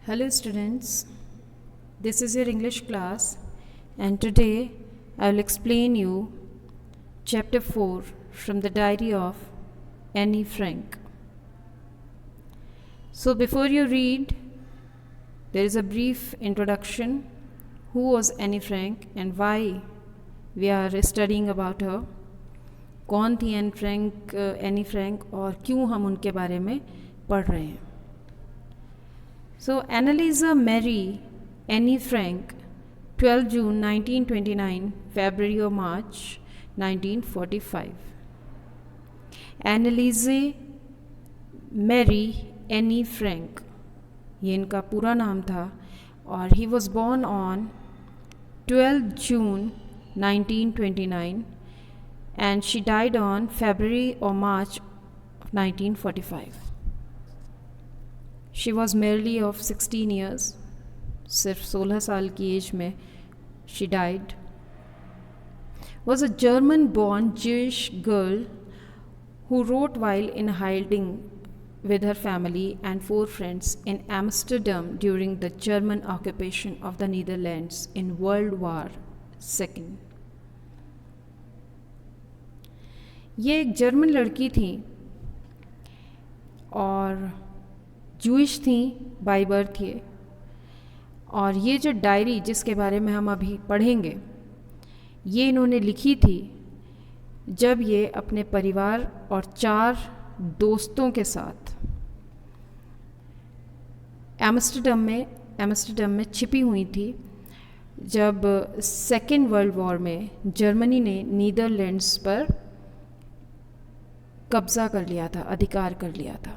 Hello students, this is your English class and today I will explain you chapter 4 from the diary of Annie Frank. So before you read, there is a brief introduction. Who was Annie Frank and why we are studying about her? कौन थी Anne Frank और क्यों हम उनके बारे में पढ़ रहे हैं? So Annalisa Mary Annie Frank, 12 June 1929, February or March 1945. Annalise Mary Annie Frank, ये इनका पूरा नाम था और he was born on 12 June 1929 and she died on February or March of 1945. She was merely of 16 years, सिर्फ 16 साल की as में she died. Was a German-born Jewish girl who wrote while in hiding with her family and 4 friends in Amsterdam during the German occupation of the Netherlands in World War II. ये एक German लड़की थी और Jewish थी by birth ये, और ये जो डायरी जिसके बारे में हम अभी पढ़ेंगे ये इन्होंने लिखी थी जब ये अपने परिवार और 4 दोस्तों के साथ एम्स्टर्डम में छिपी हुई थी जब सेकेंड वर्ल्ड वॉर में जर्मनी ने नीदरलैंड्स पर कब्ज़ा कर लिया था, अधिकार कर लिया था.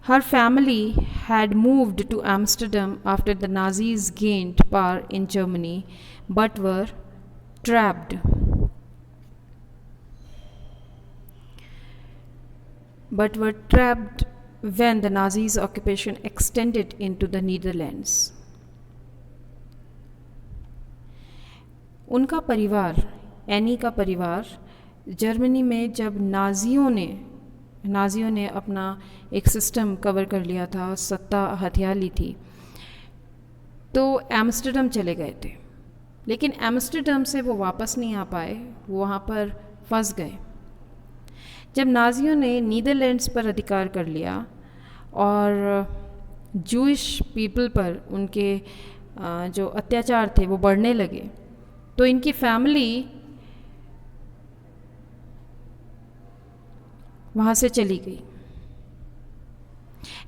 Her family had moved to Amsterdam after the Nazis gained power in Germany, but were trapped. When the Nazis' occupation extended into the Netherlands. उनका परिवार, एनी का परिवार, जर्मनी में जब नाजियों ने अपना एक सिस्टम कवर कर लिया था, सत्ता हथिया ली थी, तो एम्स्टर्डम चले गए थे. लेकिन एम्स्टर्डम से वो वापस नहीं आ पाए, वो वहाँ पर फंस गए. जब नाजियों ने नीदरलैंड्स पर अधिकार कर लिया और जूइश पीपल पर उनके जो अत्याचार थे वो बढ़ने लगे, तो इनकी फैमिली वहाँ से चली गई.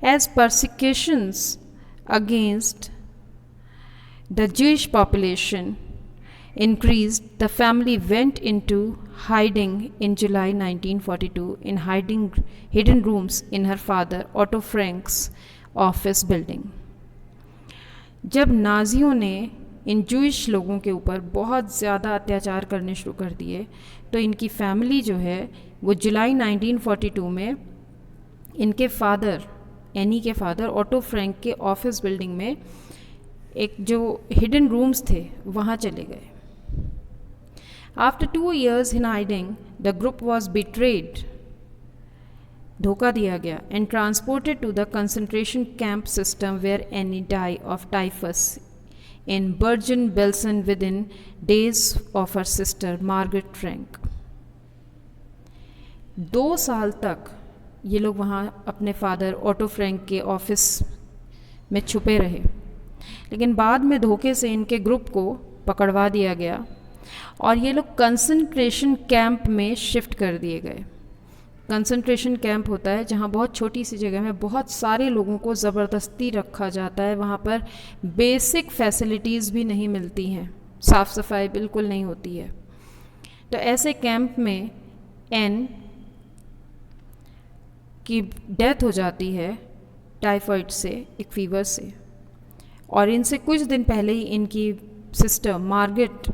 As persecutions against the Jewish population increased, the family went into hiding in July 1942 in hidden rooms in her father Otto Frank's office building. जब नाजियों ने इन जूइश लोगों के ऊपर बहुत ज़्यादा अत्याचार करने शुरू कर दिए, तो इनकी फैमिली जो है वो जुलाई 1942 में इनके फादर, एनी के फादर ऑटो फ्रैंक के ऑफिस बिल्डिंग में एक जो हिडन रूम्स थे वहाँ चले गए. After 2 years in hiding the group was betrayed, धोखा दिया गया, and transported to the concentration camp system where Anne die of typhus in Bergen-Belsen within days of her sister Margaret Frank. 2 साल तक ये लोग वहाँ अपने फादर ऑटो फ्रैंक के ऑफिस में छुपे रहे, लेकिन बाद में धोखे से इनके ग्रुप को पकड़वा दिया गया और ये लोग कंसंट्रेशन कैंप में शिफ्ट कर दिए गए. कंसंट्रेशन कैंप होता है जहाँ बहुत छोटी सी जगह में बहुत सारे लोगों को ज़बरदस्ती रखा जाता है. वहाँ पर बेसिक फैसिलिटीज़ भी नहीं मिलती हैं, साफ़ सफाई बिल्कुल नहीं होती है. तो ऐसे कैंप में एन की डेथ हो जाती है टाइफाइड से, एक फीवर से, और इनसे कुछ दिन पहले ही इनकी सिस्टर मार्गरेट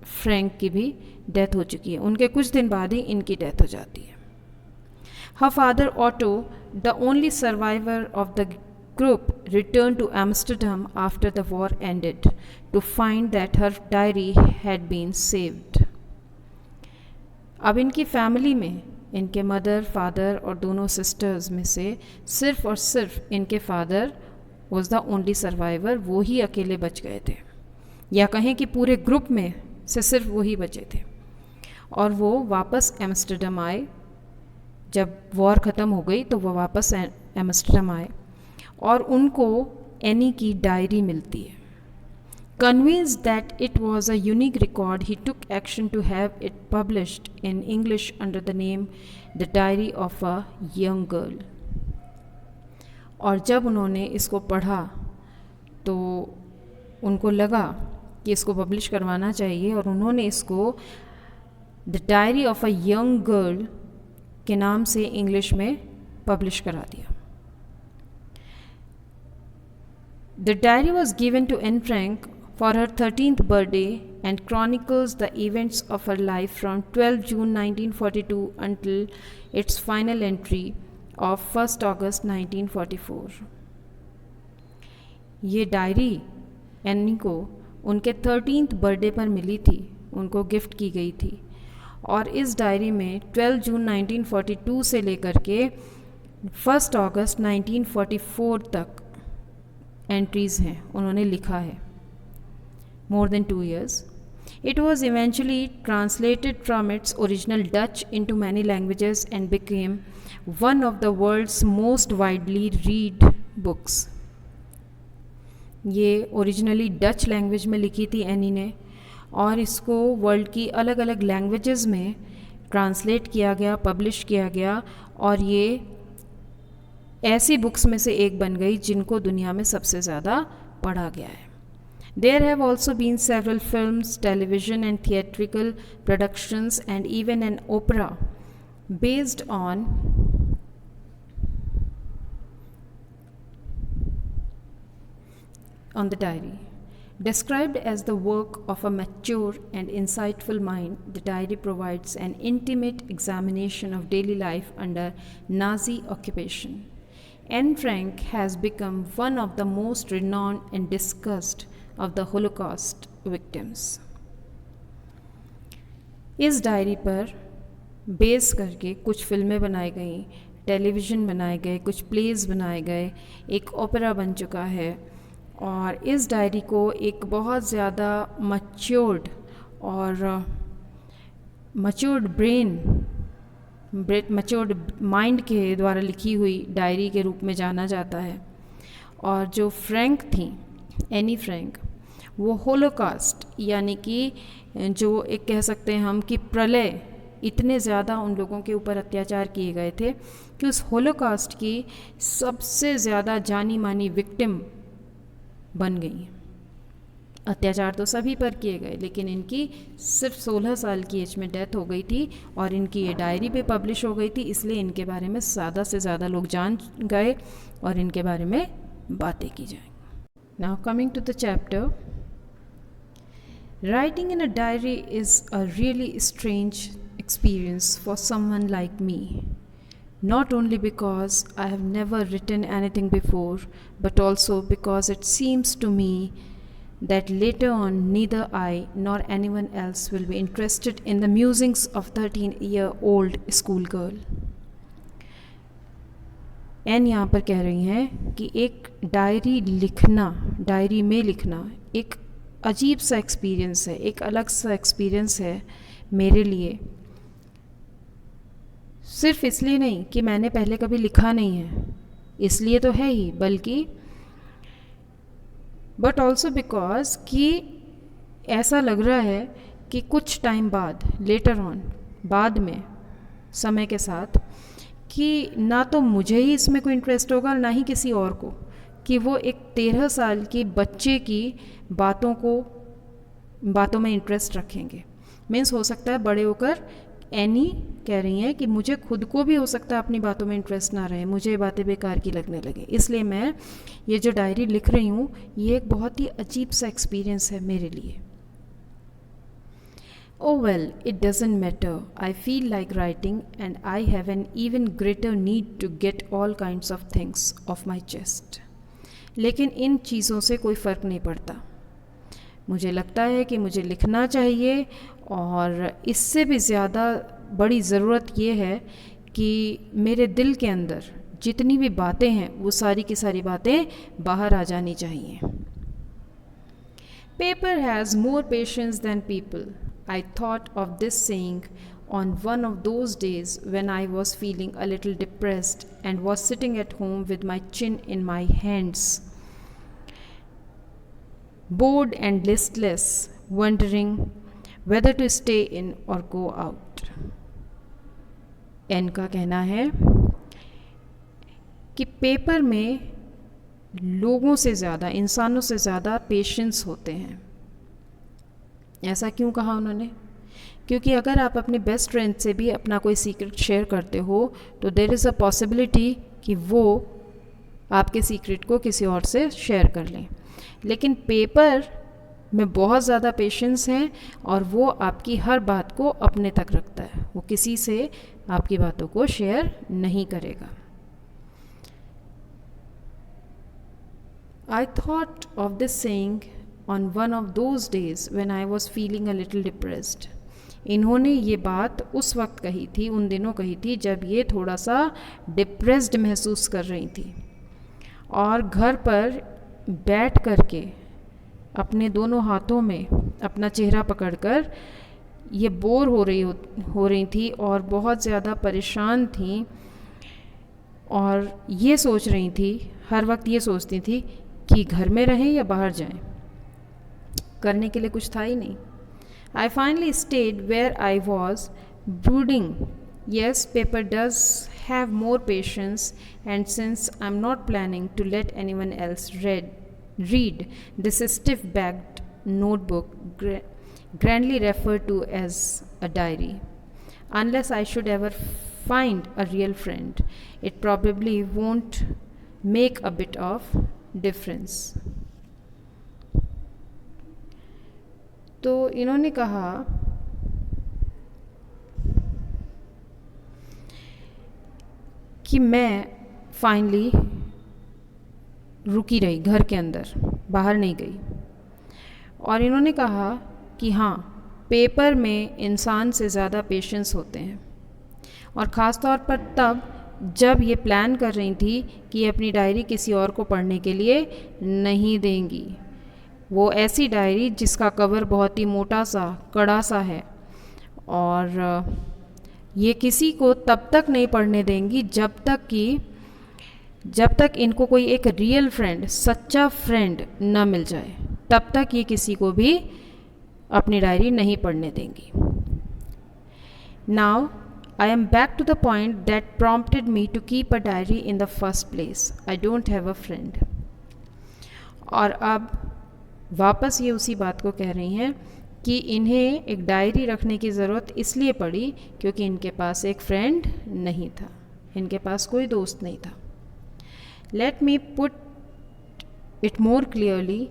फ्रैंक की भी डेथ हो चुकी है. उनके कुछ दिन बाद ही इनकी डेथ हो जाती है. Her father Otto, the only survivor of the group, returned to Amsterdam after the war ended to find that her diary had been saved. अब इनकी फैमिली में इनके मदर, फादर और दोनों सिस्टर्स में से सिर्फ और सिर्फ इनके father was the only survivor, वो ही अकेले बच गए थे, या कहें कि पूरे ग्रुप में से सिर्फ वो ही बचे थे। और वो वापस एम्स्टर्डम आए, जब वॉर ख़त्म हो गई तो वो वापस एम्स्टर्डम आए और उनको एनी की डायरी मिलती है। Convinced that it was a unique record, he took action to have it published in English under the name The Diary of a Young Girl. और जब उन्होंने इसको पढ़ा तो उनको लगा कि इसको पब्लिश करवाना चाहिए और उन्होंने इसको the diary of a young girl के नाम से इंग्लिश में पब्लिश करा दिया। The diary was given to Anne Frank for her 13th birthday and chronicles the events of her life from 12 June 1942 until its final entry of 1st August 1944. ये diary any को उनके 13th birthday पर मिली थी, उनको gift की गई थी और इस डायरी में 12 जून 1942 से लेकर के 1 अगस्त 1944 तक एंट्रीज़ हैं, उन्होंने लिखा है। More than 2 years. It was eventually translated from its original Dutch into many languages and became one of the world's most widely read books. ये ओरिजिनली डच लैंग्वेज में लिखी थी एनी ने और इसको वर्ल्ड की अलग अलग लैंग्वेजेस में ट्रांसलेट किया गया, पब्लिश किया गया और ये ऐसी बुक्स में से एक बन गई जिनको दुनिया में सबसे ज़्यादा पढ़ा गया है। There have also been several films, television and theatrical productions and even an opera based on the diary. Described as the work of a mature and insightful mind, the diary provides an intimate examination of daily life under Nazi occupation. Anne Frank has become one of the most renowned and discussed of the Holocaust victims. इस diary पर base करके कुछ फिल्में बनाई गई, television बनाए गए, कुछ प्लेज बनाए गए, एक ओपेरा बन चुका है और इस डायरी को एक बहुत ज़्यादा मैच्योर्ड और मैच्योर्ड मैच्योर्ड माइंड के द्वारा लिखी हुई डायरी के रूप में जाना जाता है। और जो फ्रैंक थी, एनी फ्रैंक, वो होलोकास्ट यानी कि जो एक कह सकते हैं हम कि प्रलय, इतने ज़्यादा उन लोगों के ऊपर अत्याचार किए गए थे कि उस होलोकास्ट की सबसे ज़्यादा जानी मानी विक्टिम बन गई। अत्याचार तो सभी पर किए गए लेकिन इनकी सिर्फ 16 साल की एज में डेथ हो गई थी और इनकी ये डायरी पे पब्लिश हो गई थी, इसलिए इनके बारे में ज़्यादा से ज़्यादा लोग जान गए और इनके बारे में बातें की जाएंगी। Now coming to the chapter, writing in a diary is a really strange experience for someone like me. Not only because I have never written anything before, but also because it seems to me that later on neither I nor anyone else will be interested in the musings of 13-year-old schoolgirl. Anne यहाँ पर कह रही हैं कि एक diary में लिखना एक अजीब सा एक्सपीरियंस है, एक अलग सा एक्सपीरियंस है मेरे लिए। सिर्फ इसलिए नहीं कि मैंने पहले कभी लिखा नहीं है, इसलिए तो है ही, बल्कि बट ऑल्सो बिकॉज कि ऐसा लग रहा है कि कुछ टाइम बाद, लेटर ऑन, बाद में, समय के साथ, कि ना तो मुझे ही इसमें कोई इंटरेस्ट होगा और ना ही किसी और को, कि वो एक 13 साल की बच्चे की बातों में इंटरेस्ट रखेंगे। मीन्स हो सकता है बड़े होकर एनी कह रही हैं कि मुझे खुद को भी हो सकता है अपनी बातों में इंटरेस्ट ना रहे, मुझे ये बातें बेकार की लगने लगे, इसलिए मैं ये जो डायरी लिख रही हूँ ये एक बहुत ही अजीब सा एक्सपीरियंस है मेरे लिए। Oh well, it doesn't matter. I feel like writing and I have an even greater need to get all kinds of things off my chest. लेकिन इन चीज़ों से कोई फ़र्क नहीं पड़ता। मुझे लगता है कि मुझे लिखना चाहिए और इससे भी ज़्यादा बड़ी ज़रूरत ये है कि मेरे दिल के अंदर जितनी भी बातें हैं वो सारी की सारी बातें बाहर आ जानी चाहिए. Paper has more patience than people. I thought of this saying on one of those days when I was feeling a little depressed and was sitting at home with my chin in my hands, bored and listless, wondering whether to stay in or go out. Anne का कहना है कि paper में लोगों से ज़्यादा, इंसानों से ज़्यादा पेशेंस होते हैं. ऐसा क्यों कहा उन्होंने? क्योंकि अगर आप अपने बेस्ट फ्रेंड से भी अपना कोई सीक्रेट शेयर करते हो तो देयर इज़ अ पॉसिबिलिटी कि वो आपके सीक्रेट को किसी और से शेयर कर लें. लेकिन पेपर में बहुत ज़्यादा पेशेंस है और वो आपकी हर बात को अपने तक रखता है. वो किसी से आपकी बातों को शेयर नहीं करेगा. I thought of this saying on one of those days when I was feeling a little depressed. इन्होंने ये बात उस वक्त कही थी, उन दिनों कही थी जब ये थोड़ा सा डिप्रेस्ड महसूस कर रही थी और घर पर बैठ कर के अपने दोनों हाथों में अपना चेहरा पकड़कर ये बोर हो रही थी और बहुत ज़्यादा परेशान थी और ये सोच रही थी, हर वक्त ये सोचती थी कि घर में रहें या बाहर जाएं. करने के लिए कुछ था ही नहीं. I finally stayed where I was, brooding. Yes, paper does have more patience, and since I'm not planning to let anyone else read this stiff-backed notebook grandly referred to as a diary, unless I should ever find a real friend, it probably won't make a bit of difference. तो इन्होंने कहा कि मैं finally रुकी रही घर के अंदर, बाहर नहीं गई. और इन्होंने कहा कि हाँ, पेपर में इंसान से ज़्यादा पेशेंस होते हैं और ख़ास तौर पर तब जब ये प्लान कर रही थी कि ये अपनी डायरी किसी और को पढ़ने के लिए नहीं देंगी. वो ऐसी डायरी जिसका कवर बहुत ही मोटा सा, कड़ा सा है और ये किसी को तब तक नहीं पढ़ने देंगी जब तक इनको कोई एक रियल फ्रेंड, सच्चा फ्रेंड न मिल जाए. तब तक ये किसी को भी अपनी डायरी नहीं पढ़ने देंगी. Now I am back to the point that prompted me to keep a diary in the first place. I don't have a friend. और अब वापस ये उसी बात को कह रही हैं कि इन्हें एक डायरी रखने की ज़रूरत इसलिए पड़ी क्योंकि इनके पास एक फ्रेंड नहीं था, इनके पास कोई दोस्त नहीं था. Let me put it more clearly.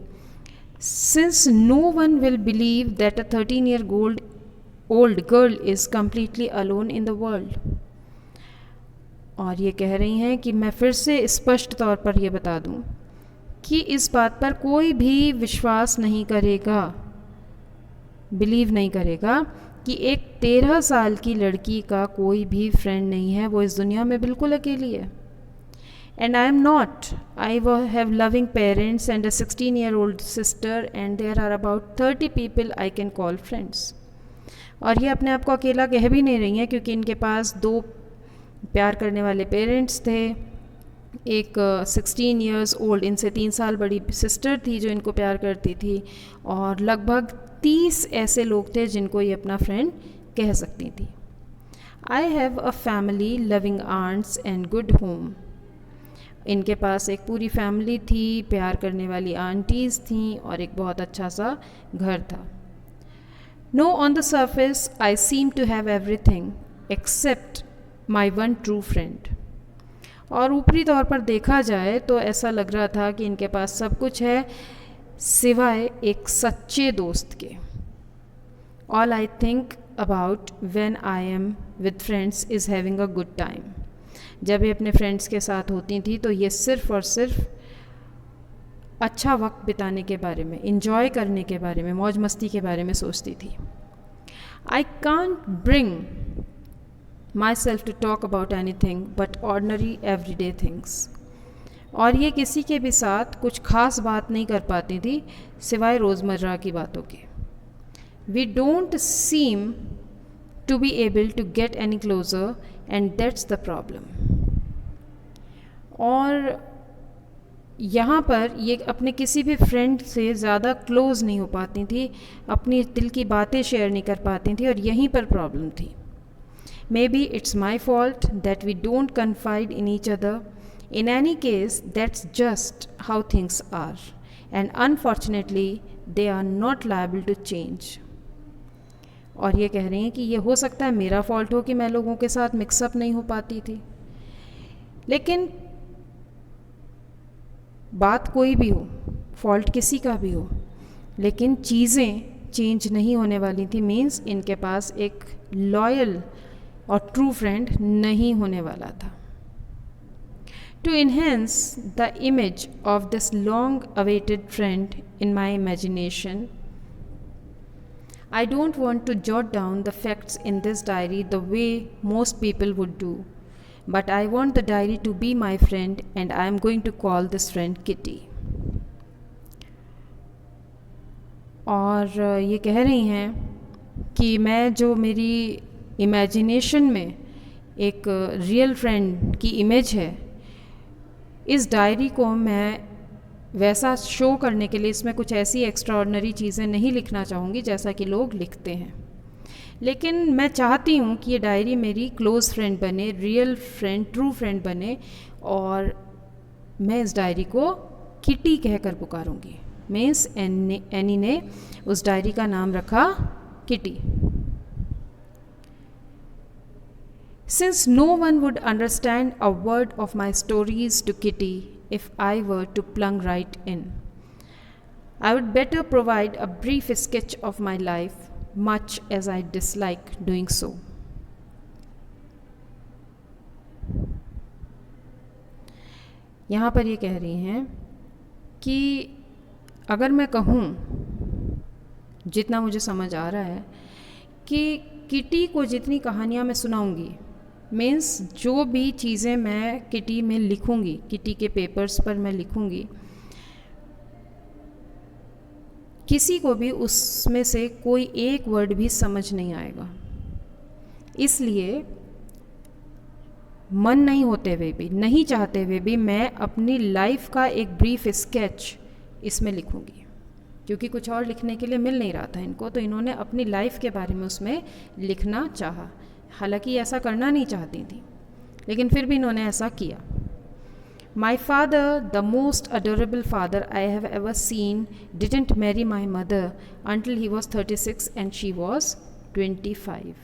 Since no one will believe that a 13-year-old girl is completely alone in the world. और ये कह रही हैं कि मैं फिर से स्पष्ट तौर पर ये बता दूं कि इस बात पर कोई भी विश्वास नहीं करेगा, बिलीव नहीं करेगा कि एक 13 साल की लड़की का कोई भी फ्रेंड नहीं है, वो इस दुनिया में बिल्कुल अकेली है. And I am not. I have loving parents and a 16-year-old sister and there are about 30 people I can call friends. और ये अपने आप को अकेला कह भी नहीं रही हैं क्योंकि इनके पास 2 प्यार करने वाले पेरेंट्स थे, एक 16 years old, इनसे 3 साल बड़ी सिस्टर थी जो इनको प्यार करती थी और लगभग 30 ऐसे लोग थे जिनको ये अपना फ्रेंड कह सकती थी. I have a family, loving aunts and good home. इनके पास एक पूरी फैमिली थी, प्यार करने वाली आंटीज़ थीं और एक बहुत अच्छा सा घर था. No, on the surface, I seem to have everything except my one true friend. और ऊपरी तौर पर देखा जाए तो ऐसा लग रहा था कि इनके पास सब कुछ है सिवाय एक सच्चे दोस्त के. All I think about when I am with friends is having a good time. जब ये अपने फ्रेंड्स के साथ होती थी तो ये सिर्फ़ और सिर्फ अच्छा वक्त बिताने के बारे में, इन्जॉय करने के बारे में, मौज मस्ती के बारे में सोचती थी. I can't bring myself to talk about anything but ordinary everyday things. और ये किसी के भी साथ कुछ खास बात नहीं कर पाती थी सिवाय रोज़मर्रा की बातों के। We don't seem to be able to get any closer and that's the problem. और यहाँ पर ये अपने किसी भी फ्रेंड से ज़्यादा क्लोज़ नहीं हो पाती थी, अपनी दिल की बातें शेयर नहीं कर पाती थी, और यहीं पर प्रॉब्लम थी। Maybe it's my fault that we don't confide in each other. In any case, that's just how things are, and unfortunately, they are not liable to change. और ये कह रही हैं कि ये हो सकता है मेरा फॉल्ट हो कि मैं लोगों के साथ मिक्सअप नहीं हो पाती थी, लेकिन बात कोई भी हो, फॉल्ट किसी का भी हो, लेकिन चीज़ें चेंज नहीं होने वाली थी। मीन्स इनके पास एक लॉयल और ट्रू फ्रेंड नहीं होने वाला था। To enhance the image of this long-awaited friend in my imagination, I don't want to jot down the facts in this diary the way most people would do, but I want the diary to be my friend, and I am going to call this friend Kitty. और ये कह रही हैं कि मैं जो मेरी imagination में एक रियल फ्रेंड की इमेज है, इस डायरी को मैं वैसा शो करने के लिए इसमें कुछ ऐसी एक्स्ट्राऑर्डिनरी चीज़ें नहीं लिखना चाहूँगी जैसा कि लोग लिखते हैं, लेकिन मैं चाहती हूँ कि ये डायरी मेरी क्लोज़ फ्रेंड बने, रियल फ्रेंड, ट्रू फ्रेंड बने, और मैं इस डायरी को किटी कहकर पुकारूँगी। मीन्स एनी ने उस डायरी का नाम रखा kitty. Since no one would understand a word of my stories to Kitty if I were to plunge right in, I would better provide a brief sketch of my life, much as I dislike doing so. यहाँ पर ये कह रही हैं कि अगर मैं कहूँ, जितना मुझे समझ आ रहा है, कि किटी को जितनी कहानियाँ मैं सुनाऊँगी, मीन्स जो भी चीज़ें मैं किटी में लिखूँगी, किटी के पेपर्स पर मैं लिखूँगी, किसी को भी उसमें से कोई एक वर्ड भी समझ नहीं आएगा। इसलिए मन नहीं होते हुए भी, नहीं चाहते हुए भी, मैं अपनी लाइफ का एक ब्रीफ स्केच इसमें लिखूँगी, क्योंकि कुछ और लिखने के लिए मिल नहीं रहा था इनको, तो इन्होंने अपनी लाइफ के बारे में उसमें लिखना चाहा। हालांकि ऐसा करना नहीं चाहती थी, लेकिन फिर भी इन्होंने ऐसा किया। My father, the most adorable father I have ever seen, didn't marry my mother until he was 36 and she was 25.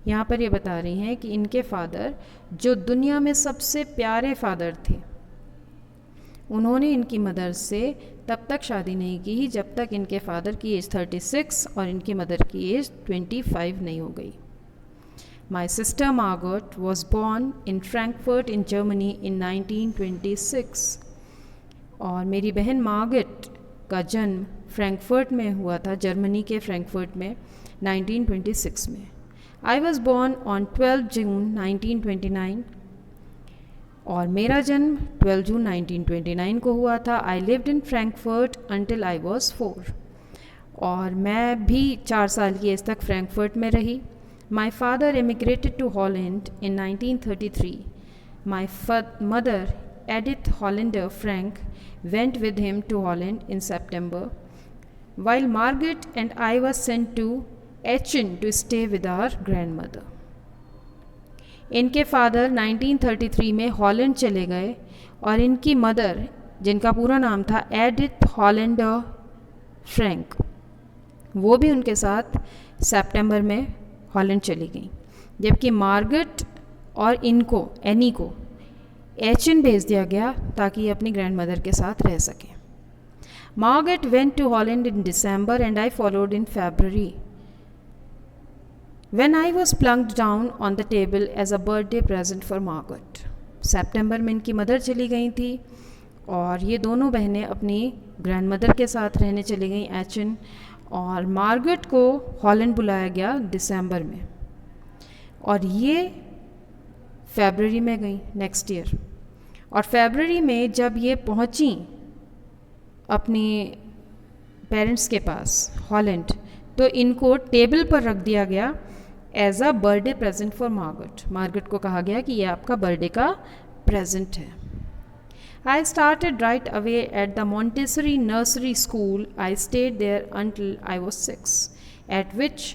यहाँ पर ये बता रही हैं कि इनके फादर, जो दुनिया में सबसे प्यारे फादर थे, उन्होंने इनकी मदर से तब तक शादी नहीं की जब तक इनके फादर की एज 36 और इनकी मदर की एज 25 नहीं हो गई। My sister Margaret was born in Frankfurt in Germany in 1926। और मेरी बहन मार्गरेट का जन्म फ्रैंकफर्ट में हुआ था, जर्मनी के फ्रैंकफर्ट में 1926 में। आई वॉज बॉर्न ऑन 12 जून 1929 और मेरा जन्म 12 जून 1929 को हुआ था। I lived in Frankfurt until I was 4 और मैं भी 4 साल की एज तक फ्रैंकफर्ट में रही। My father immigrated to Holland in 1933। My mother Edith Hollander Frank went with him to Holland in September, while Margaret and I were sent to Aachen to stay with our grandmother. इनके father 1933 में Holland चले गए और इनकी mother, जिनका पूरा नाम था एडिथ हॉलैंडर फ्रैंक, वो भी उनके साथ सितंबर में हॉलैंड चली गई, जबकि मार्गरेट और इनको, एनी को, एचन भेज दिया गया ताकि ये अपनी ग्रैंड मदर के साथ रह सकें। Margaret went to Holland in December and I followed in February. When I was plunked down on the table as a birthday present for Margaret. सितंबर में इनकी मदर चली गई थी और ये दोनों बहनें अपनी ग्रैंड मदर के साथ रहने चली गई एचन, और मार्गरेट को हॉलैंड बुलाया गया दिसंबर में। और ये फरवरी में गई नेक्स्ट ईयर। और फरवरी में जब ये पहुंची अपनी पेरेंट्स के पास हॉलैंड, तो इनको टेबल पर रख दिया गया as a birthday present for Margaret. Margaret को कहा गया कि ये आपका बर्थडे का प्रेजेंट है। I started right away at the Montessori nursery school. I stayed there until I was 6, at which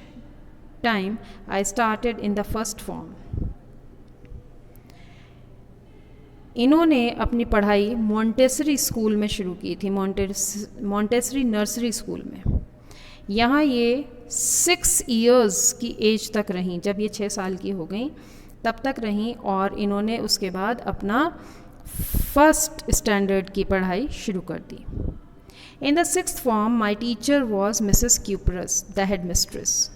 time I started in the first form. इन्होंने अपनी पढ़ाई मॉन्टेसरी स्कूल में शुरू की थी, मॉन्टेसरी नर्सरी स्कूल में। यहाँ ये 6 इयर्स की एज तक रहीं, जब ये 6 साल की हो गई तब तक रहीं, और इन्होंने उसके बाद अपना फर्स्ट स्टैंडर्ड की पढ़ाई शुरू कर दी। In the 6th form my teacher was Mrs Cupers, the head mistress.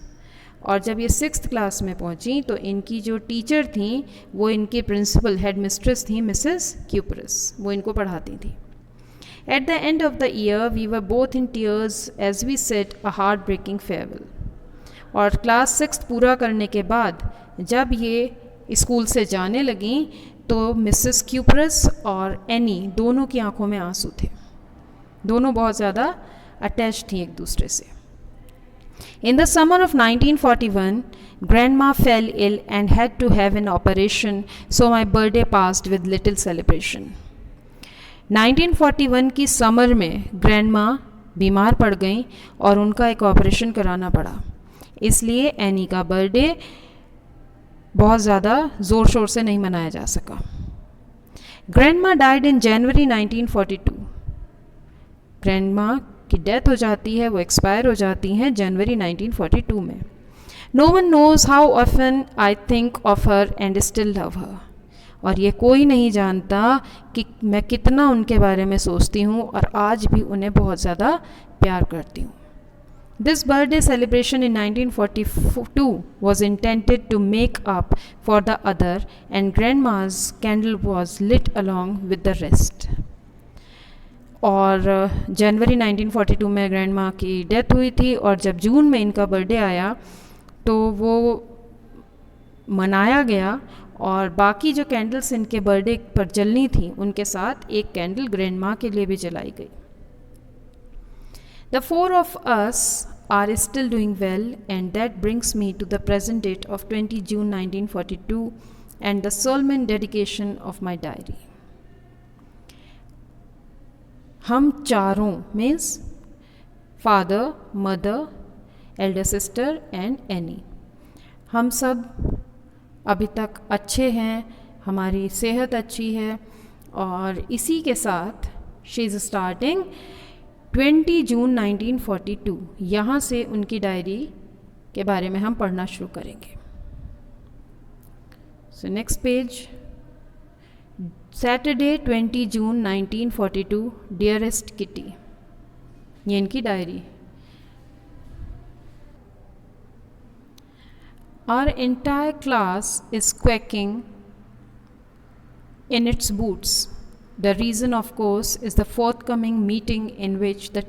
और जब ये 6th क्लास में पहुंची तो इनकी जो टीचर थी वो इनकी प्रिंसिपल हेड मिस्ट्रेस थी मिसेस क्यूपरस, वो इनको पढ़ाती थी। At the end of the year we were both in tears as we said a heart breaking farewell. और क्लास 6 पूरा करने के बाद जब ये स्कूल से जाने लगीं तो मिसेस क्यूपरस और एनी दोनों की आंखों में आंसू थे, दोनों बहुत ज़्यादा अटैच थी एक दूसरे से। In the summer of 1941, Grandma fell ill and had to have an operation, so my birthday passed with little celebration. 1941 की समर में ग्रैंडमा बीमार पड़ गई और उनका एक ऑपरेशन कराना पड़ा, इसलिए एनी का बर्थडे बहुत ज़्यादा ज़ोर शोर से नहीं मनाया जा सका। Grandma died in January 1942। Grandma की डेथ हो जाती है, वो एक्सपायर हो जाती हैं जनवरी 1942 में। No one knows how often I think of her and still love her. और ये कोई नहीं जानता कि मैं कितना उनके बारे में सोचती हूँ और आज भी उन्हें बहुत ज़्यादा प्यार करती हूँ। This birthday celebration in 1942 was intended to make up for the other, and Grandma's candle was lit along with the rest. और जनवरी 1942 में ग्रैंडमा की डेथ हुई थी, और जब जून में इनका बर्थडे आया तो वो मनाया गया, और बाकी जो कैंडल्स इनके बर्थडे पर जलनी थी उनके साथ एक कैंडल ग्रैंडमा के लिए भी जलाई गई। The 4 of us are still doing well, and that brings me to the present date of 20 June 1942 and the solemn dedication of my diary. हम चारों means father, mother, Elder sister and any, हम सब अभी तक अच्छे हैं, हमारी सेहत अच्छी है, और इसी के साथ शी इज़ स्टार्टिंग 20 जून 1942, यहाँ से उनकी डायरी के बारे में हम पढ़ना शुरू करेंगे। सो नेक्स्ट पेज, सैटरडे 20 जून 1942, डियरेस्ट किटी, ये इनकी diary. Our entire class is quaking in its boots. The reason, of course, is the forthcoming meeting in which the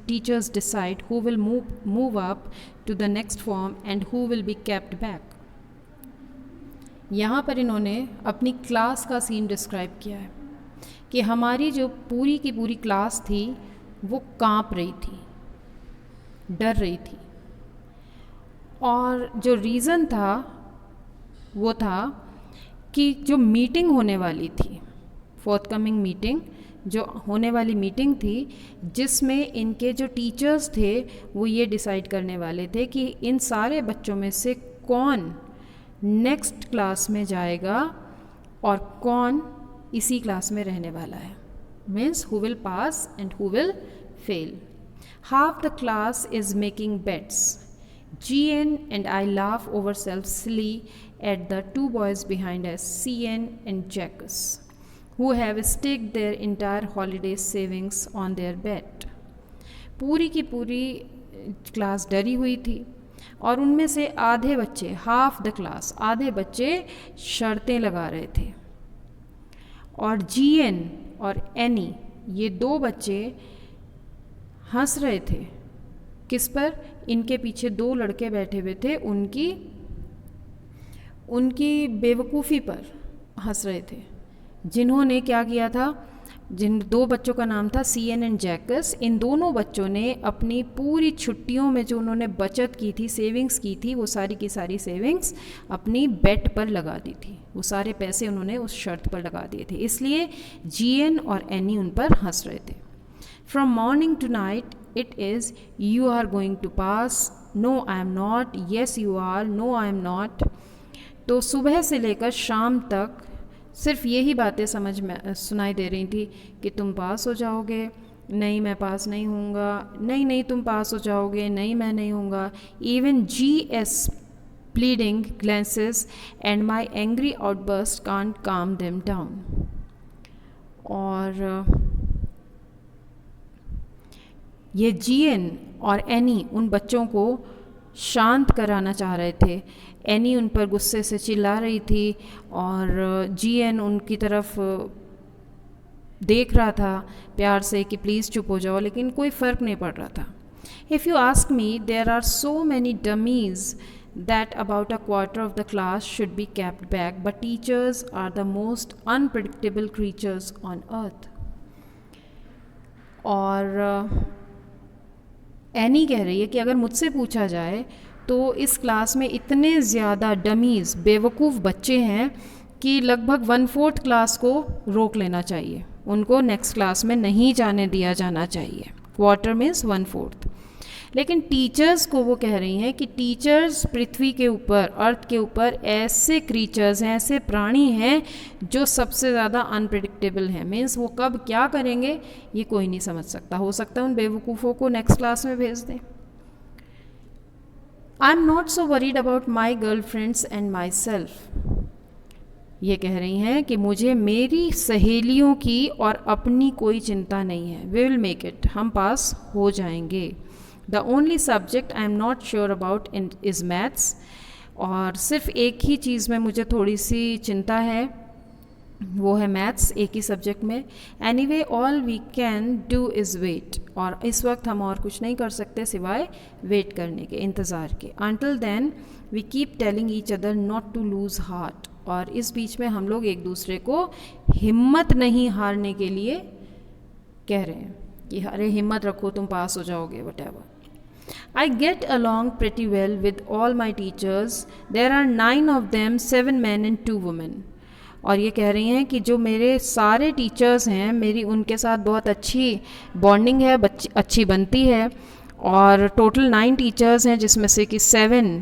teachers decide who will move up to the next form and who will be kept back. यहाँ पर इन्होंने अपनी class का scene describe किया है कि हमारी जो पूरी की पूरी क्लास थी वो कांप रही थी, डर रही थी, और जो रीज़न था वो था कि जो मीटिंग होने वाली थी, फोर्थकमिंग मीटिंग, जो होने वाली मीटिंग थी, जिसमें इनके जो टीचर्स थे वो ये डिसाइड करने वाले थे कि इन सारे बच्चों में से कौन नेक्स्ट क्लास में जाएगा और कौन इसी क्लास में रहने वाला है, means who will pass and who will fail. Half the class is making bets. GN and I laugh ourselves silly at the 2 boys behind us, CN and Jacques, who have staked their entire holiday savings on their bet. पूरी की पूरी class डरी हुई थी, और उनमें से आधे बच्चे, हाफ द क्लास, आधे बच्चे शर्तें लगा रहे थे, और GN और एनी, ये 2 बच्चे हंस रहे थे। किस पर? इनके पीछे 2 लड़के बैठे हुए थे, उनकी बेवकूफ़ी पर हंस रहे थे, जिन्होंने क्या किया था, जिन दो बच्चों का नाम था सीएन एंड जैकस। इन दोनों बच्चों ने अपनी पूरी छुट्टियों में जो उन्होंने बचत की थी, सेविंग्स की थी, वो सारी की सारी सेविंग्स अपनी बेट पर लगा दी थी। वो सारे पैसे उन्होंने उस शर्त पर लगा दिए थे, इसलिए जीएन और एनी उन पर हंस रहे थे। From morning to night it is you are going to pass, no I am not, yes you are, no I am not. तो सुबह से लेकर शाम तक सिर्फ यही बातें समझ में सुनाई दे रही थी कि तुम पास हो जाओगे, नहीं मैं पास नहीं होऊंगा, नहीं नहीं तुम पास हो जाओगे, नहीं मैं नहीं होऊंगा। Even GS pleading glances and my angry outburst can't calm them down. और ये GN और एनी उन बच्चों को शांत कराना चाह रहे थे। एनी उन पर गुस्से से चिल्ला रही थी और GN उनकी तरफ देख रहा था प्यार से कि प्लीज़ चुप हो जाओ, लेकिन कोई फ़र्क नहीं पड़ रहा था। If you ask me, there are so many dummies that about a quarter of the class should be kept back, but teachers are the most unpredictable creatures on earth. और एनी कह रही है कि अगर मुझसे पूछा जाए तो इस क्लास में इतने ज़्यादा डमीज़, बेवकूफ़ बच्चे हैं कि लगभग 1/4 क्लास को रोक लेना चाहिए, उनको नेक्स्ट क्लास में नहीं जाने दिया जाना चाहिए। Quarter means 1/4। लेकिन टीचर्स को वो कह रही हैं कि टीचर्स पृथ्वी के ऊपर, अर्थ के ऊपर ऐसे क्रीचर्स हैं, ऐसे प्राणी हैं जो सबसे ज़्यादा अनप्रिडिक्टेबल हैं। मीन्स वो कब क्या करेंगे ये कोई नहीं समझ सकता। हो सकता है उन बेवकूफ़ों को नेक्स्ट क्लास में भेज दें। आई am not so worried about my girl friends and my self. ये कह रही हैं कि मुझे मेरी सहेलियों की और अपनी कोई चिंता नहीं है। वी विल मेक इट, हम पास हो जाएंगे। The only subject I am not sure about is maths. और सिर्फ एक ही चीज़ में मुझे थोड़ी सी चिंता है, वो है मैथ्स, एक ही सब्जेक्ट में। Anyway all we can do is wait. और इस वक्त हम और कुछ नहीं कर सकते सिवाय वेट करने के, इंतज़ार के। Until then we keep telling each other not to lose heart. और इस बीच में हम लोग एक दूसरे को हिम्मत नहीं हारने के लिए कह रहे हैं कि अरे हिम्मत रखो, तुम पास हो जाओगे, whatever. I get along pretty well with all my teachers. There are 9 of them, 7 men and 2 women. और ये कह रही हैं कि जो मेरे सारे टीचर्स हैं, मेरी उनके साथ बहुत अच्छी बॉन्डिंग है, अच्छी बनती है। और टोटल 9 टीचर्स हैं जिसमें से कि 7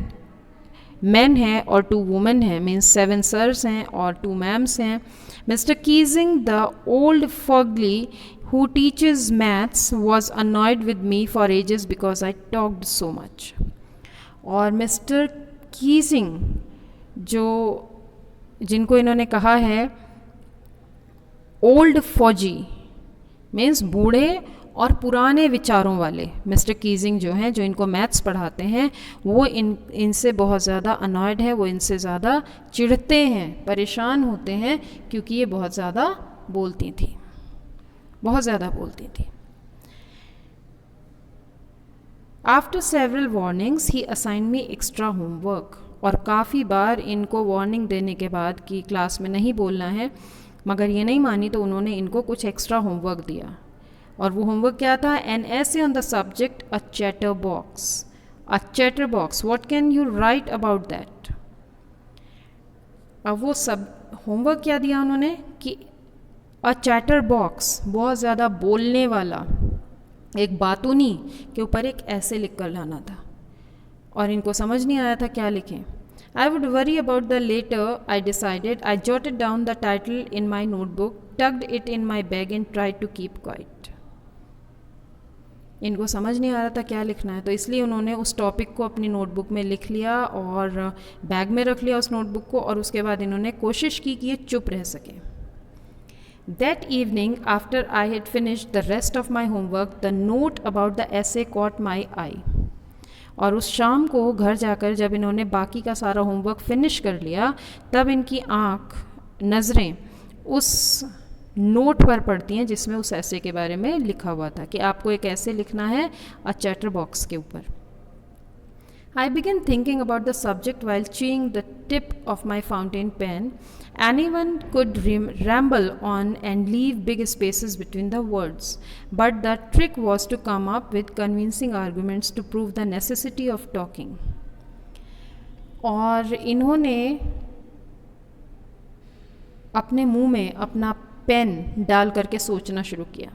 मेन हैं और 2 वुमेन हैं, मीन्स 7 सर्स हैं और 2 मैम्स हैं। Mister Keesing the old Fugly who teaches maths was annoyed with me for ages because I talked so much. और मिस्टर कीजिंग जो जिनको इन्होंने कहा है ओल्ड फौजी, मीन्स बूढ़े और पुराने विचारों वाले, मिस्टर कीजिंग जो हैं, जो इनको मैथ्स पढ़ाते हैं, वो इनसे बहुत ज़्यादा अनॉयड है, वो इनसे ज़्यादा चिढ़ते हैं, परेशान होते हैं, क्योंकि ये बहुत ज़्यादा बोलती थी, बहुत ज़्यादा बोलती थी। आफ्टर सेवरल वार्निंग्स ही असाइन मी एक्स्ट्रा होमवर्क। और काफ़ी बार इनको वार्निंग देने के बाद कि क्लास में नहीं बोलना है, मगर ये नहीं मानी तो उन्होंने इनको कुछ एक्स्ट्रा होमवर्क दिया। और वो होमवर्क क्या था? An essay on the subject a chatterbox. A chatterbox, what can you write about that? अब वो सब होमवर्क क्या दिया उन्होंने कि अ चैटर बॉक्स, बहुत ज़्यादा बोलने वाला एक बातूनी के ऊपर एक ऐसे लिख कर लाना था। और इनको समझ नहीं आया था क्या लिखें। I would worry about the later I decided. I jotted down the title in my notebook, tugged it in my bag and tried to keep quiet. इनको समझ नहीं आ रहा था क्या लिखना है, तो इसलिए उन्होंने उस टॉपिक को अपनी नोटबुक में लिख लिया और बैग में रख लिया उस नोटबुक को। और उसके बाद इन्होंने कोशिश की कि ये चुप रह सके। That evening, after I had finished the rest of my homework, the note about the essay caught my eye. और उस शाम को घर जाकर जब इन्होंने बाकी का सारा होमवर्क फिनिश कर लिया, तब इनकी नज़रें उस नोट पर पड़ती हैं जिसमें उस ऐसे के बारे में लिखा हुआ था कि आपको एक ऐसे लिखना है अ चैटर बॉक्स के ऊपर। I began thinking about the subject while chewing the tip of my fountain pen. Anyone could ramble on and leave big spaces between the words, but the trick was to come up with convincing arguments to prove the necessity of talking. और इन्होंने अपने मुंह में अपना pen डाल करके सोचना शुरू किया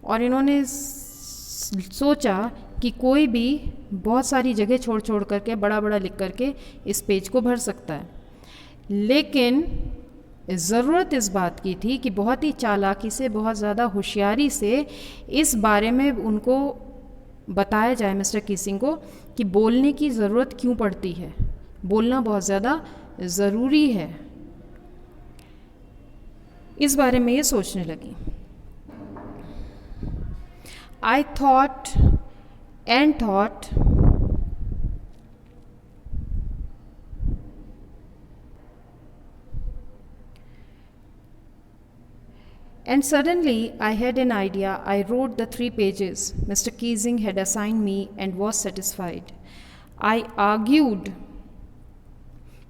और इन्होंने सोचा कि कोई भी बहुत सारी जगह छोड़ छोड़ करके बड़ा बड़ा लिख करके इस पेज को भर सकता है, लेकिन ज़रूरत इस बात की थी कि बहुत ही चालाकी से, बहुत ज़्यादा होशियारी से इस बारे में उनको बताया जाए, मिस्टर कीसिंग को, कि बोलने की ज़रूरत क्यों पड़ती है, बोलना बहुत ज़्यादा ज़रूरी है। इस बारे में ये सोचने लगी। I thought and thought, and suddenly I had an idea. I wrote the 3 pages Mr. Keesing had assigned me and was satisfied. I argued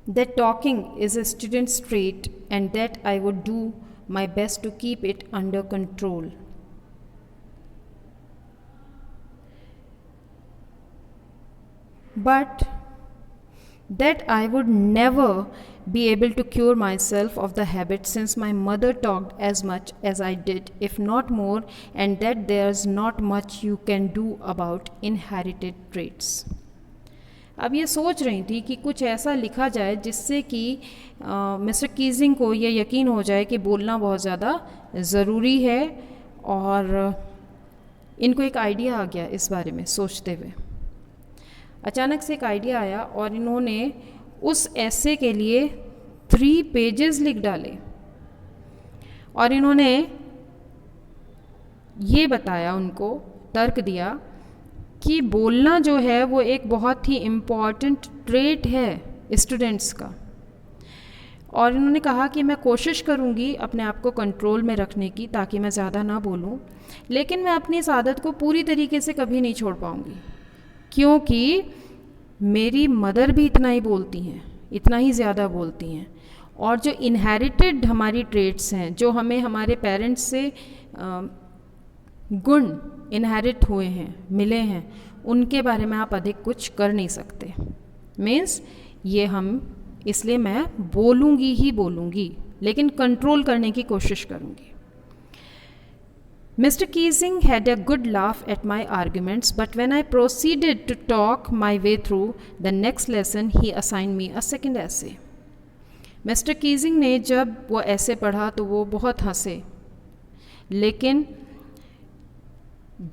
that talking is a student's trait and that I would do my best to keep it under control. But that I would never be able to cure myself of the habit since my mother talked as much as I did, if not more, and that there's not much you can do about inherited traits. अब ये सोच रही थी कि कुछ ऐसा लिखा जाए जिससे कि मिस्टर कीजिंग को ये यकीन हो जाए कि बोलना बहुत ज़्यादा ज़रूरी है, और इनको एक आइडिया आ गया इस बारे में सोचते हुए। अचानक से एक आइडिया आया और इन्होंने उस ऐसे के लिए 3 पेजेस लिख डाले और इन्होंने ये बताया, उनको तर्क दिया कि बोलना जो है वो एक बहुत ही इम्पॉर्टेंट ट्रेट है स्टूडेंट्स का, और इन्होंने कहा कि मैं कोशिश करूँगी अपने आप को कंट्रोल में रखने की ताकि मैं ज़्यादा ना बोलूँ, लेकिन मैं अपनी इस आदत को पूरी तरीके से कभी नहीं छोड़ पाऊँगी, क्योंकि मेरी मदर भी इतना ही बोलती हैं, इतना ही ज़्यादा बोलती हैं, और जो इनहेरिटेड हमारी ट्रेट्स हैं, जो हमें हमारे पेरेंट्स से गुण इनहेरिट हुए हैं, मिले हैं, उनके बारे में आप अधिक कुछ कर नहीं सकते। मीन्स ये हम, इसलिए मैं बोलूँगी ही बोलूँगी, लेकिन कंट्रोल करने की कोशिश करूँगी। Mr. Keesing had a good laugh at my arguments, but when I proceeded to talk my way through the next lesson, he assigned me a second essay. Mr. Keesing ने जब वो ऐसे पढ़ा तो वो बहुत हंसे, लेकिन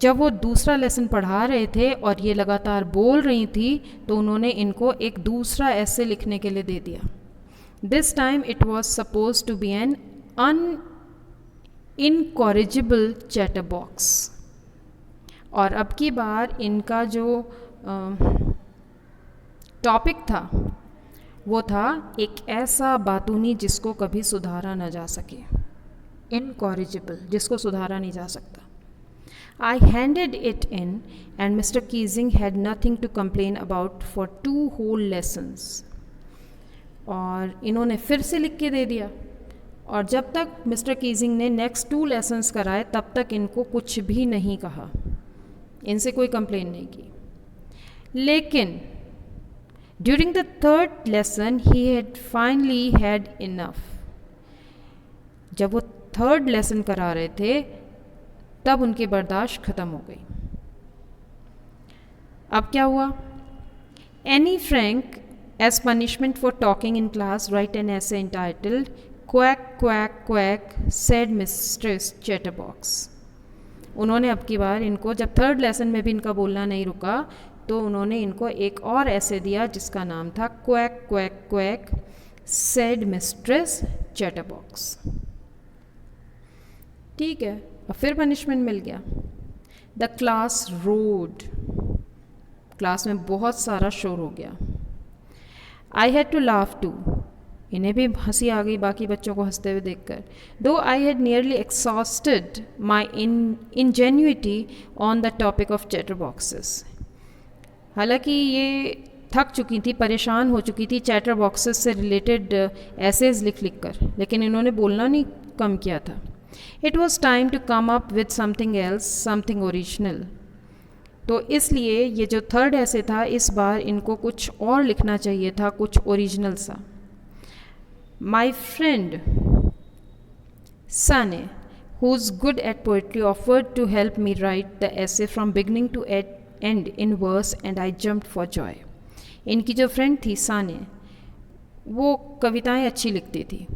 जब वो दूसरा लेसन पढ़ा रहे थे और ये लगातार बोल रही थी तो उन्होंने इनको एक दूसरा ऐसे लिखने के लिए दे दिया। This time it was supposed to be an incorrigible chatter box, और अब की बार इनका जो टॉपिक था वो था एक ऐसा बातूनी जिसको कभी सुधारा ना जा सके, इनकॉरिजिबल, जिसको सुधारा नहीं जा सकता। I handed it in and Mr. Keesing had nothing to complain about for 2 whole lessons. और इन्होंने फिर से लिख के दे दिया, और जब तक मिस्टर कीजिंग ने नेक्स्ट 2 लेसन्स कराए तब तक इनको कुछ भी नहीं कहा, इनसे कोई कंप्लेन नहीं की। लेकिन during the 3rd lesson he had finally had enough. जब वो 3rd लेसन करा रहे थे तब उनकी बर्दाश्त ख़त्म हो गई। अब क्या हुआ? Anne Frank, as punishment for talking in class, write an essay entitled quack quack quack said Mistress Chatterbox. उन्होंने अब की बार इनको, जब 3rd लेसन में भी इनका बोलना नहीं रुका, तो उन्होंने इनको एक और ऐसे दिया जिसका नाम था quack quack quack said Mistress chatterbox. ठीक है, अब फिर पनिशमेंट मिल गया। द क्लास रोड, क्लास में बहुत सारा शोर हो गया। I had to laugh too, इन्हें भी हंसी आ गई बाकी बच्चों को हंसते हुए देखकर। Though I had nearly exhausted my ingenuity on the topic of chatter boxes, हालांकि ये थक चुकी थी, परेशान हो चुकी थी चैटर बॉक्सेस से रिलेटेड एसेज लिख लिख कर, लेकिन इन्होंने बोलना नहीं कम किया था. It was time to come up with something else, something original. तो इसलिए ये जो थर्ड ऐसे था, इस बार इनको कुछ और लिखना चाहिए था, कुछ ओरिजिनल सा. My friend Sane, who's good at poetry, offered to help me write the essay from beginning to end in verse, and I jumped for joy. इनकी जो फ्रेंड थी साने, वो कविताएं अच्छी लिखती थी,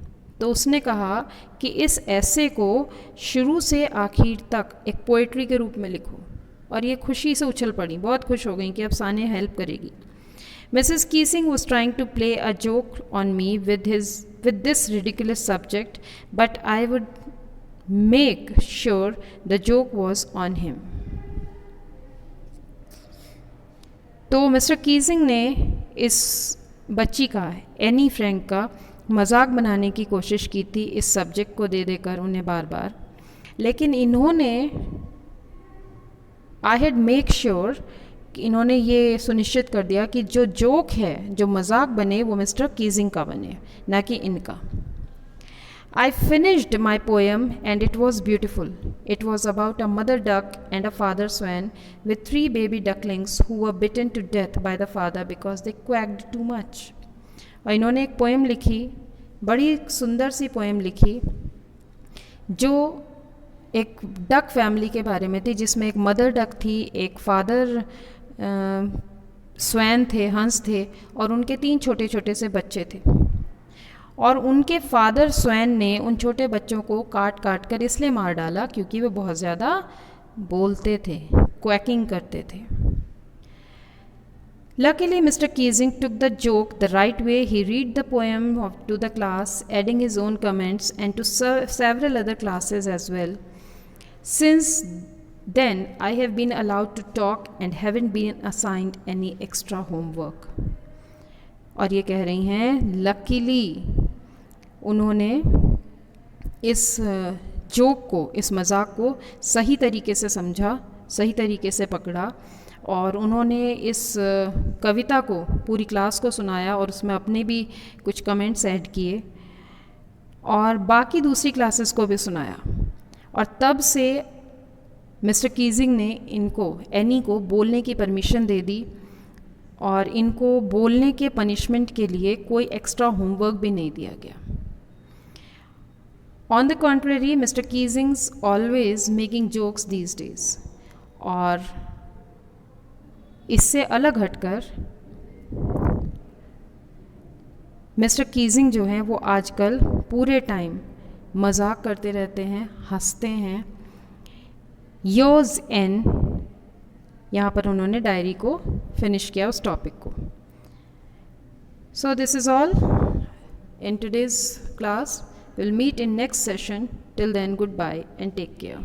तो उसने कहा कि इस ऐसे को शुरू से आखिर तक एक पोइट्री के रूप में लिखो. और ये खुशी से उछल पड़ी, बहुत खुश हो गई कि अब साने हेल्प करेगी. Mrs. Keesing was trying to play a joke on me with this ridiculous subject, but I would make sure the joke was on him. तो मिस्टर कीजिंग ने इस बच्ची का, एनी फ्रैंक का मजाक बनाने की कोशिश की थी इस सब्जेक्ट को दे देकर उन्हें बार बार, लेकिन इन्होंने आई हैड मेक श्योर, इन्होंने ये सुनिश्चित कर दिया कि जो जोक है, जो मजाक बने, वो मिस्टर कीजिंग का बने, ना कि इनका. I finished my poem and it was beautiful. It was about a mother duck and a father swan with 3 baby ducklings who were bitten to death by the father because they quacked too much. और इन्होंने एक poem लिखी, बड़ी सुंदर सी poem लिखी, जो एक duck family के बारे में थी, जिसमें एक मदर डक थी, एक फादर स्वैन थे, हंस थे, और उनके 3 छोटे छोटे से बच्चे थे. और उनके फादर स्वैन ने उन छोटे बच्चों को काट काट कर इसलिए मार डाला क्योंकि वे बहुत ज़्यादा बोलते थे, क्वैकिंग करते थे. Luckily, Mr. Keesing took the joke the right way. He read the poem to the class, adding his own comments, and to several other classes as well. Since then, I have been allowed to talk and haven't been assigned any extra homework. और ये कह रही हैं, luckily उन्होंने इस joke को, इस मजाक को सही तरीके से समझा, सही तरीके से पकड़ा, और उन्होंने इस कविता को पूरी क्लास को सुनाया और उसमें अपने भी कुछ कमेंट्स ऐड किए और बाकी दूसरी क्लासेस को भी सुनाया. और तब से मिस्टर कीजिंग ने इनको, एनी को बोलने की परमिशन दे दी और इनको बोलने के पनिशमेंट के लिए कोई एक्स्ट्रा होमवर्क भी नहीं दिया गया. On the contrary, Mr Keesing's always making jokes these days. और इससे अलग हटकर मिस्टर कीजिंग जो हैं वो आजकल पूरे टाइम मजाक करते रहते हैं, हंसते हैं. योर्स एन, यहाँ पर उन्होंने डायरी को फिनिश किया उस टॉपिक को. So this is all in today's class. Will meet in next session. Till then, goodbye and take care.